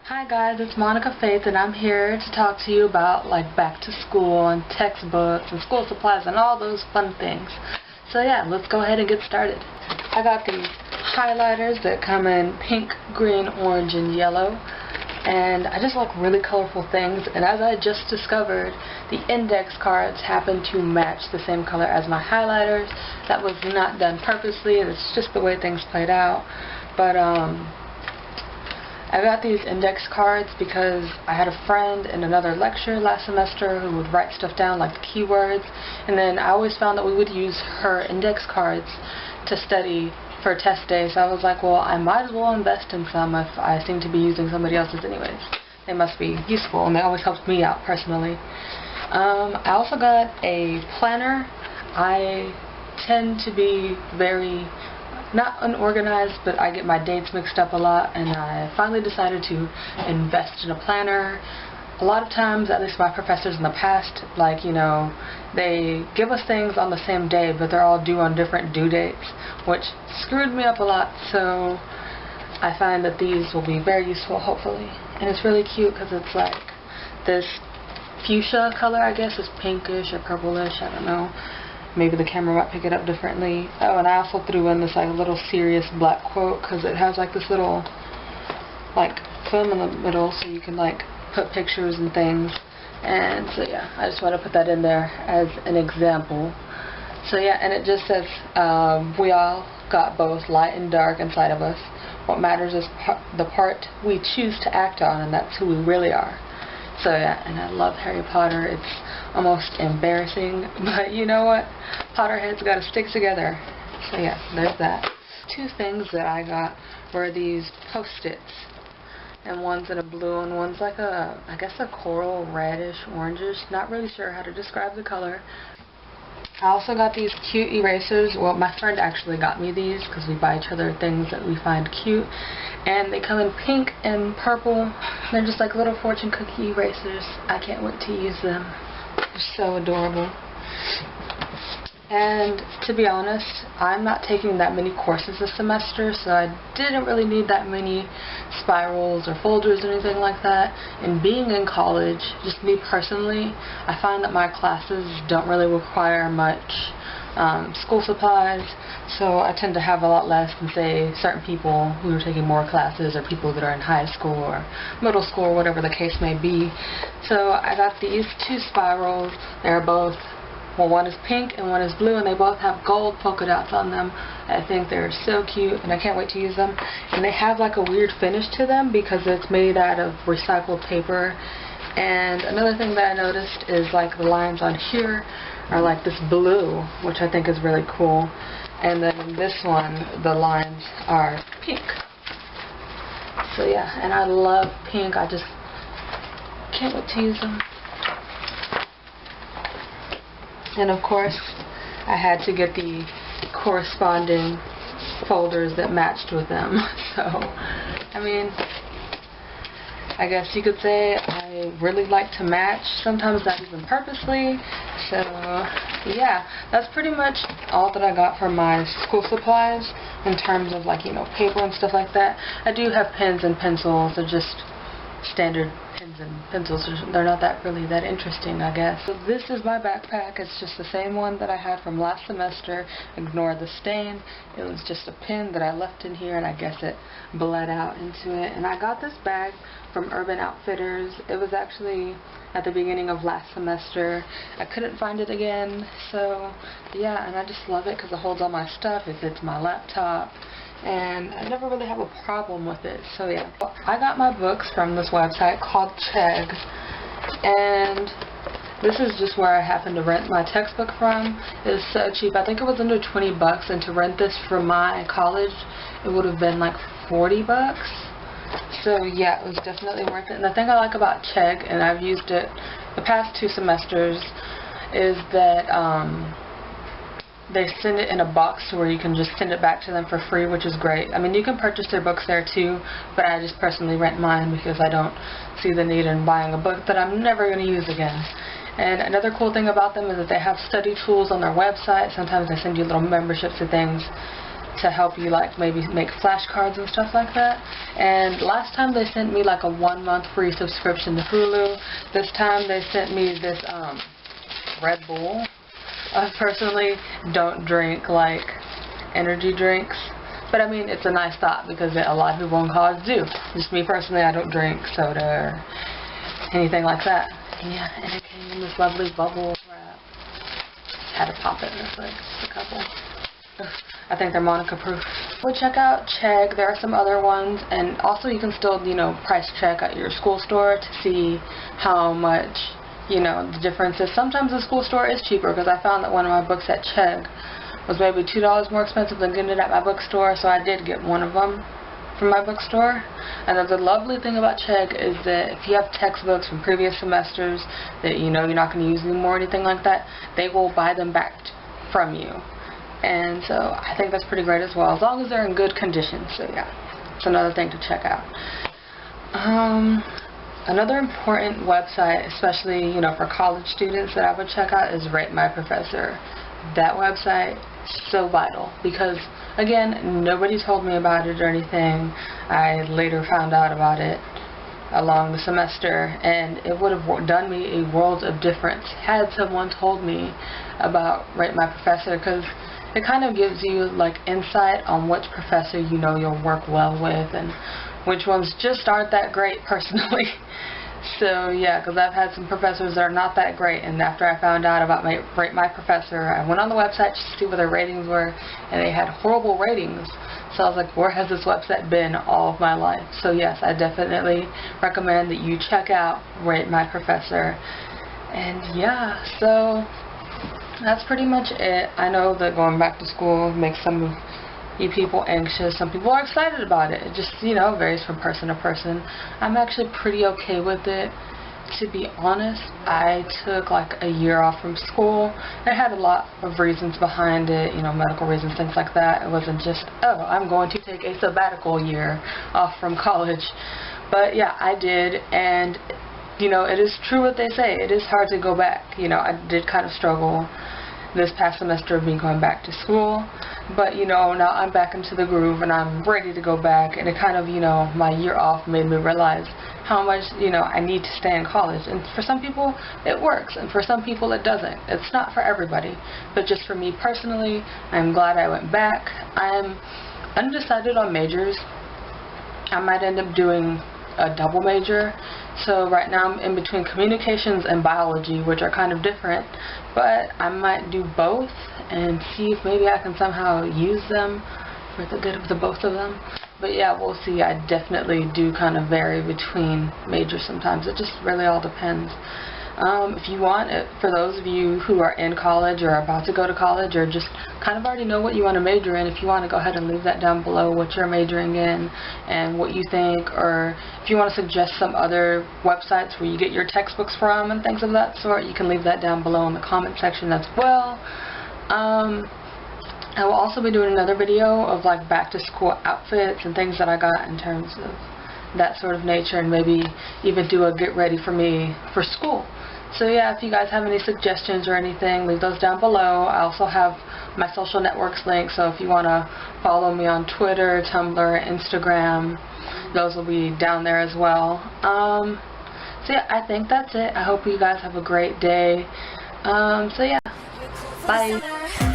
Hi guys, it's Monica Faith and I'm here to talk to you about like back to school and textbooks and school supplies and all those fun things. So yeah, let's go ahead and get started. I got these highlighters that come in pink, green, orange, and yellow. And I just like really colorful things, and as I just discovered, the index cards happen to match the same color as my highlighters. That was not done purposely, and it's just the way things played out. But I got these index cards because I had a friend in another lecture last semester who would write stuff down like the keywords, and then I always found that we would use her index cards to study for test day. So I was like, well, I might as well invest in some if I seem to be using somebody else's anyways. They must be useful, and they always helped me out personally. I also got a planner. I tend to be very not unorganized, but I get my dates mixed up a lot, and I finally decided to invest in a planner. A lot of times, at least my professors in the past, like, you know, they give us things on the same day, but they're all due on different due dates, which screwed me up a lot. So I find that these will be very useful, hopefully. And it's really cute because it's like this fuchsia color, I guess. It's pinkish or purplish, I don't know. Maybe the camera might pick it up differently. Oh, and I also threw in this like little serious black quote because it has like this little like film in the middle, so you can like put pictures and things. And so yeah, I just want to put that in there as an example. So yeah, and it just says we all got both light and dark inside of us. What matters is the part we choose to act on, and that's who we really are. So yeah, and I love Harry Potter. It's almost embarrassing, but you know what? Potterheads gotta stick together. So yeah, there's that. Two things that I got were these Post-its. And one's in a blue and one's like a, I guess a coral reddish orangish. Not really sure how to describe the color. I also got these cute erasers. Well, my friend actually got me these because we buy each other things that we find cute. And they come in pink and purple. They're just like little fortune cookie erasers. I can't wait to use them. They're so adorable. And to be honest, I'm not taking that many courses this semester, so I didn't really need that many spirals or folders or anything like that. And being in college, just me personally, I find that my classes don't really require much school supplies, so I tend to have a lot less than, say, certain people who are taking more classes, or people that are in high school or middle school, or whatever the case may be. So I got these two spirals. They're both, well, one is pink and one is blue, and they both have gold polka dots on them. I think they're so cute, and I can't wait to use them. And they have like a weird finish to them because it's made out of recycled paper. And another thing that I noticed is like the lines on here are like this blue, which I think is really cool. And then in this one, the lines are pink. So yeah, and I love pink. I just can't wait to use them. And of course, I had to get the corresponding folders that matched with them. So, I mean, I guess you could say I really like to match, sometimes not even purposely. So, yeah, that's pretty much all that I got for my school supplies in terms of, like, you know, paper and stuff like that. I do have pens and pencils. They're just standard pens and pencils. They're not really that interesting, I guess. So this is my backpack. It's just the same one that I had from last semester. Ignore the stain. It was just a pen that I left in here, and I guess it bled out into it. And I got this bag from Urban Outfitters. It was actually at the beginning of last semester. I couldn't find it again, so yeah, and I just love it because it holds all my stuff. It fits my laptop, and I never really have a problem with it. So yeah, I got my books from this website called Chegg, and this is just where I happen to rent my textbook from. It's so cheap. I think it was under 20 bucks, and to rent this from my college, it would have been like 40 bucks. So yeah, it was definitely worth it. And the thing I like about Chegg, and I've used it the past 2 semesters, is that they send it in a box where you can just send it back to them for free, which is great. I mean, you can purchase their books there too, but I just personally rent mine because I don't see the need in buying a book that I'm never going to use again. And another cool thing about them is that they have study tools on their website. Sometimes they send you little memberships to things to help you like maybe make flashcards and stuff like that. And last time they sent me like a 1-month free subscription to Hulu. This time they sent me this Red Bull. I personally don't drink like energy drinks, but I mean it's a nice thought because a lot of people in college do. Just me personally, I don't drink soda or anything like that. Yeah, and it came in this lovely bubble wrap. Had to pop it in this, like just a couple. I think they're Monica proof. We'll check out Chegg. There are some other ones, and also you can still, price check at your school store to see how much, the difference is. Sometimes the school store is cheaper, because I found that one of my books at Chegg was maybe $2 more expensive than getting it at my bookstore, so I did get one of them from my bookstore. And the lovely thing about Chegg is that if you have textbooks from previous semesters that you're not going to use anymore or anything like that, they will buy them back from you. And so I think that's pretty great as well, as long as they're in good condition. So yeah, it's another thing to check out. Another important website, especially for college students, that I would check out is Rate My Professor. That website is so vital because, again, nobody told me about it or anything. I later found out about it along the semester, and it would have done me a world of difference had someone told me about Rate My Professor, because it kind of gives you like insight on which professor you'll work well with and which ones just aren't that great personally. So yeah, because I've had some professors that are not that great, and after I found out about Rate My Professor, I went on the website just to see what their ratings were, and they had horrible ratings. So I was like, where has this website been all of my life? So yes, I definitely recommend that you check out Rate My Professor. And yeah, so that's pretty much it. I know that going back to school makes some of you people anxious. Some people are excited about it. It just, varies from person to person. I'm actually pretty okay with it. To be honest, I took like a year off from school. It had a lot of reasons behind it, medical reasons, things like that. It wasn't just, oh, I'm going to take a sabbatical year off from college. But yeah, I did, and it is true what they say. It is hard to go back. I did kind of struggle this past semester of me going back to school. But, now I'm back into the groove and I'm ready to go back. And it kind of, my year off made me realize how much, I need to stay in college. And for some people, it works. And for some people, it doesn't. It's not for everybody. But just for me personally, I'm glad I went back. I'm undecided on majors. I might end up doing a double major. So right now I'm in between communications and biology, which are kind of different, but I might do both and see if maybe I can somehow use them for the good of the both of them. But yeah, we'll see. I definitely do kind of vary between majors sometimes. It just really all depends. If you want, for those of you who are in college or about to go to college or just kind of already know what you want to major in, if you want to go ahead and leave that down below, what you're majoring in and what you think, or if you want to suggest some other websites where you get your textbooks from and things of that sort, you can leave that down below in the comment section as well. I will also be doing another video of like back to school outfits and things that I got in terms of that sort of nature, and maybe even do a get ready for me for school. So yeah, if you guys have any suggestions or anything, leave those down below. I also have my social networks link, so if you want to follow me on Twitter, Tumblr, Instagram, those will be down there as well. So yeah, I think that's it. I hope you guys have a great day. So yeah, bye.